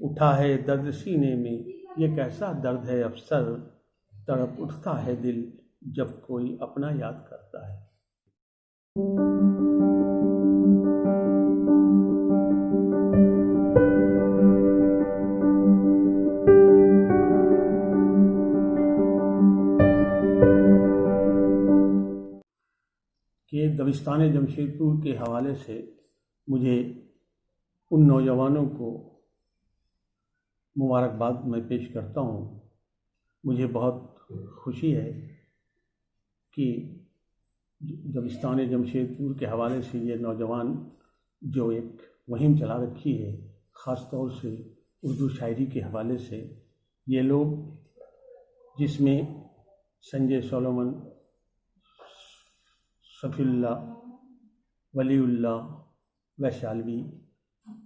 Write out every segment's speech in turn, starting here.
उठा है दर्द सीने में, ये कैसा दर्द है अफसर, तड़प उठता है दिल जब कोई अपना याद करता है। कि दबिस्तान जमशेदपुर के हवाले से मुझे उन नौजवानों को मुबारकबाद मैं पेश करता हूँ। मुझे बहुत खुशी है कि दबिस्तान जमशेदपुर के हवाले से ये नौजवान जो एक मुहिम चला रखी है, ख़ास तौर से उर्दू शायरी के हवाले से, ये लोग जिसमें संजय सोलोमन, सफ़ीउल्लाह, वलीउल्लाह, वैशालवी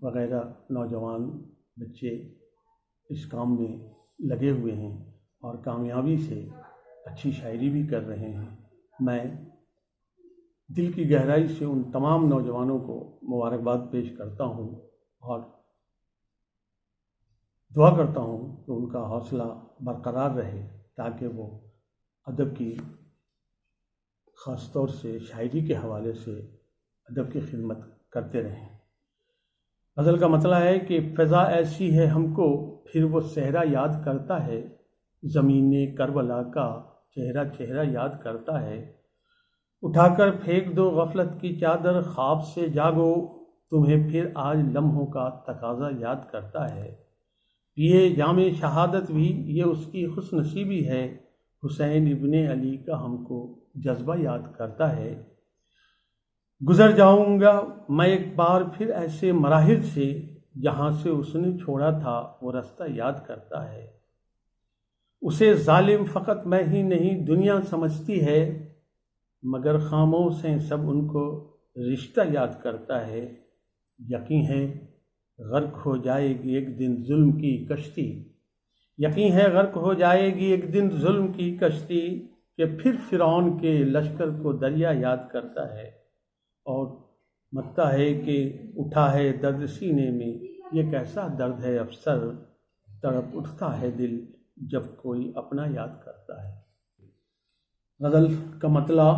वग़ैरह नौजवान बच्चे इस काम में लगे हुए हैं और कामयाबी से अच्छी शायरी भी कर रहे हैं। मैं दिल की गहराई से उन तमाम नौजवानों को मुबारकबाद पेश करता हूँ और दुआ करता हूँ कि उनका हौसला बरकरार रहे ताकि वो अदब की, ख़ास तौर से शायरी के हवाले से अदब की खिदमत करते रहें। गज़ल का मतलब है कि फ़िज़ा ऐसी है हमको फिर वो सहरा याद करता है, ज़मीने करबला का चेहरा चेहरा याद करता है। उठाकर फेंक दो गफलत की चादर, ख्वाब से जागो तुम्हें फिर आज लम्हों का तकाज़ा याद करता है। पिए जामे शहादत भी ये उसकी खुशनसीबी है, हुसैन इब्ने अली का हमको जज्बा याद करता है। गुज़र जाऊंगा मैं एक बार फिर ऐसे मराहिल से, जहाँ से उसने छोड़ा था वो रास्ता याद करता है। उसे जालिम फ़कत मैं ही नहीं दुनिया समझती है, मगर खामोश हैं सब उनको रिश्ता याद करता है। यकीन है गर्क हो जाएगी एक दिन जुल्म की कश्ती, यकीन है गर्क हो जाएगी एक दिन जुल्म की कश्ती, कि फिर फ़िरौन के लश्कर को दरिया याद करता है। और मत्ता है कि उठा है दर्द सीने में, ये कैसा दर्द है अफसर, तड़प उठता है दिल जब कोई अपना याद करता है। गज़ल का मतलब,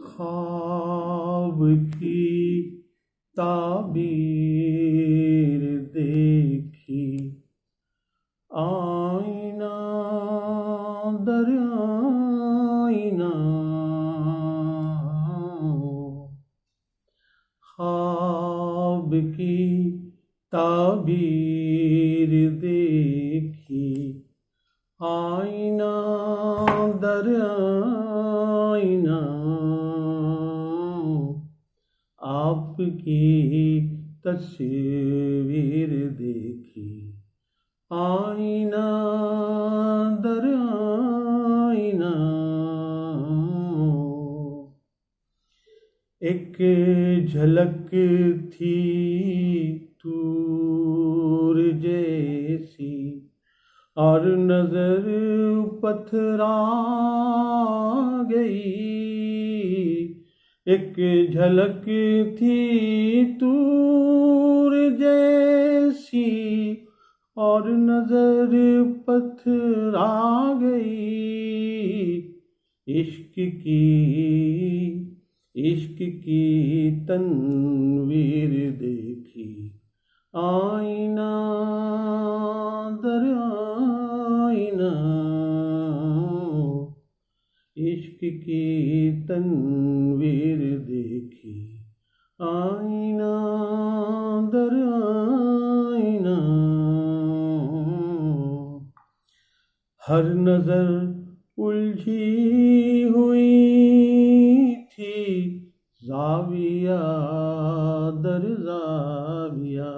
ख्वाब की ताबीर देखी, आईना दर आईना, ख्वाब की ताबीर देखी, आईना दर आईना, आपकी तस्वीर देखी, आईना दर आईना। एक झलक थी तूर जैसी और नजर पथरा गई, एक झलक थी तूर जैसी और नजर पथरा गई। इश्क की तनवीर देखी, आईना दर आईना, इश्क की तनवीर देखी, आईना दर आईना। हर नजर उलझी हुई थी ज़ाविया दर ज़ाविया,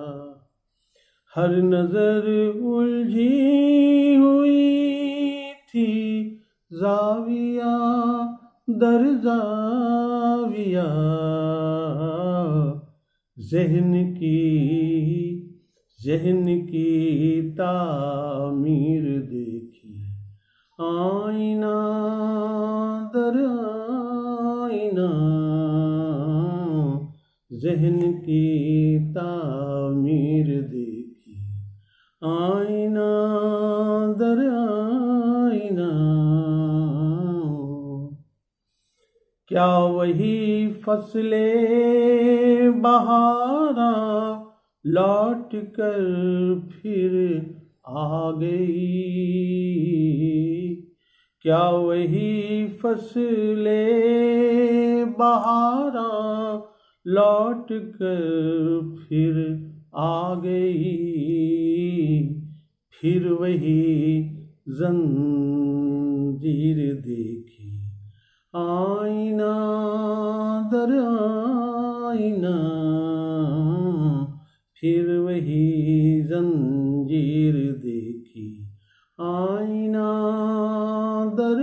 हर नजर उलझी हुई थी ज़ाविया दर ज़ाविया। ज़हन की तामीर देखी, आईना दर आईना, ज़हन की तामीर देखी, आईना दर आईना। क्या वही फसले बहारा लौट कर फिर आ गई? क्या वही फसले बहारा लौट कर फिर आ गई? फिर वही जंजीर देखी, आईना दर आईना। फिर वही जंजीर देखी, आईना दर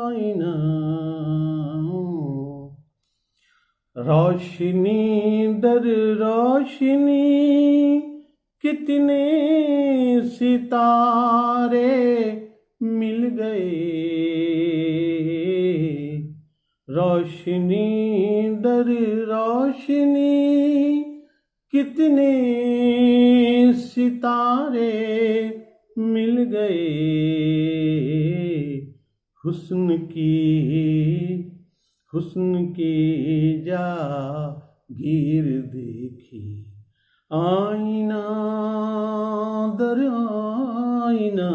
आईना। रोशनी दर रोशनी कितने सितारे मिल गए? रोशनी दर रोशनी कितने सितारे मिल गए? हुस्न की जागीर देखी, आईना दर आईना।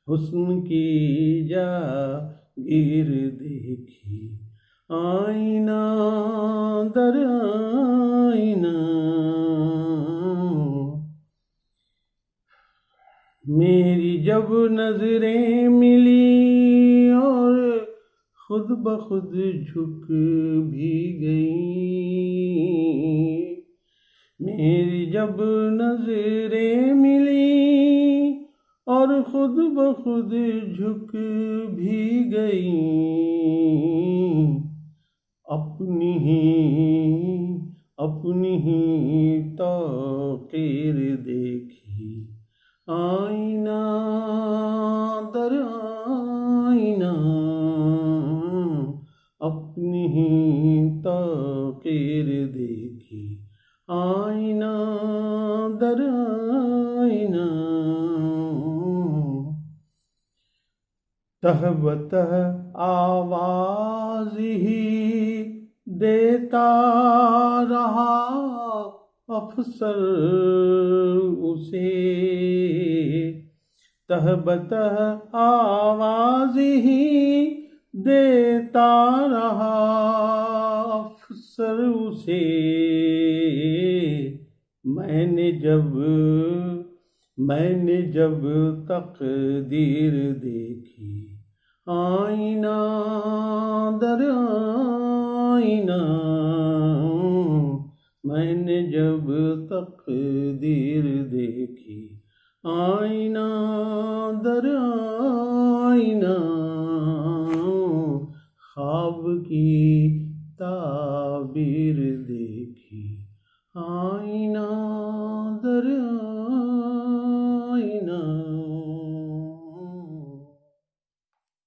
हुस्न की जागीर देखी, आईना दर आईना। मेरी जब नजरें मिली और खुद ब खुद झुक भी गई। मेरी जब नजरें मिली और खुद ब खुद झुक भी गई। अपनी ही तौकीर देखी, आईना दर आईना। अपनी ही तौकीर देखी, आईना दर आईना। तहबतह आवाज ही देता रहा अफसर उसे। तहबतह आवाज ही देता रहा अफसर उसे। मैंने जब तकदीर देखी, आईना दर आईना। मैंने जब तकदीर देखी, आईना दर आईना। ख्वाब की ताबीर देखी, आईना दर